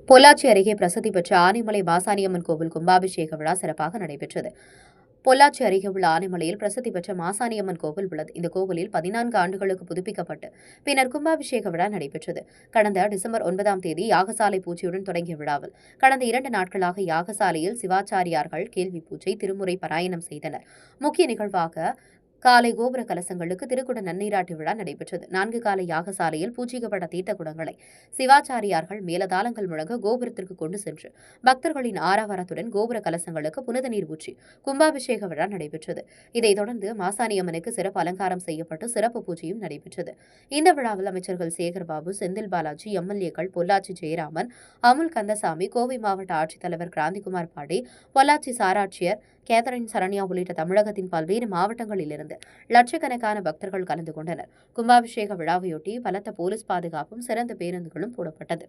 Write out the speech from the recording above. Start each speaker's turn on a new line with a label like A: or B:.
A: பொள்ளாச்சி அருகே பிரசித்தி பெற்ற ஆனைமலை மாசாணியம்மன் கோவில் கும்பாபிஷேக விழா சிறப்பாக நடைபெற்றது. பொள்ளாச்சி அருகே உள்ள ஆனைமலையில் பிரசித்தி பெற்ற மாசாணியம்மன் கோவில் உள்ளது. இந்த கோவிலில் 14 ஆண்டுகளுக்கு புதுப்பிக்கப்பட்டு பின்னர் கும்பாபிஷேக விழா நடைபெற்றது. கடந்த டிசம்பர் 9ஆம் தேதி யாகசாலை பூஜையுடன் தொடங்கிய விழாவில் கடந்த 2 நாட்களாக யாகசாலையில் சிவாச்சாரியார்கள் கேள்வி பூஜை, திருமுறை பாராயணம் செய்தனர். முக்கிய நிகழ்வாக காலை கோபுர கலசங்களுக்கு திருக்குட நன்னீராட்டு விழா நடைபெற்றது. 4 கால யாகசாலையில் பூஜிக்கப்பட்ட தீர்த்த குடங்களை சிவாச்சாரியார்கள் மேலதாளங்கள் முழங்க கோபுரத்திற்கு கொண்டு சென்று பக்தர்களின் ஆரவாரத்துடன் கோபுர கலசங்களுக்கு புனித நீர் ஊற்றி கும்பாபிஷேக விழா நடைபெற்றது. இதைத் தொடர்ந்து மாசாணியம்மனுக்கு சிறப்பு அலங்காரம் செய்யப்பட்டு சிறப்பு பூஜையும் நடைபெற்றது. இந்த விழாவில் அமைச்சர்கள் சேகர்பாபு, செந்தில் பாலாஜி, எம்எல்ஏக்கள் பொள்ளாச்சி ஜெயராமன், அமுல் கந்தசாமி, கோவை மாவட்ட ஆட்சித்தலைவர் கிராந்திகுமார் பாண்டே, பொள்ளாச்சி சாராட்சியர் கேதரின் சரண்யா உள்ளிட்ட தமிழகத்தின் பல்வேறு மாவட்டங்களிலிருந்து லட்சக்கணக்கான பக்தர்கள் கலந்து கொண்டனர். கும்பாபிஷேக விழாவையொட்டி பலத்த போலீஸ் பாதுகாப்பும் சிறந்த பேருந்துகளும் போடப்பட்டது.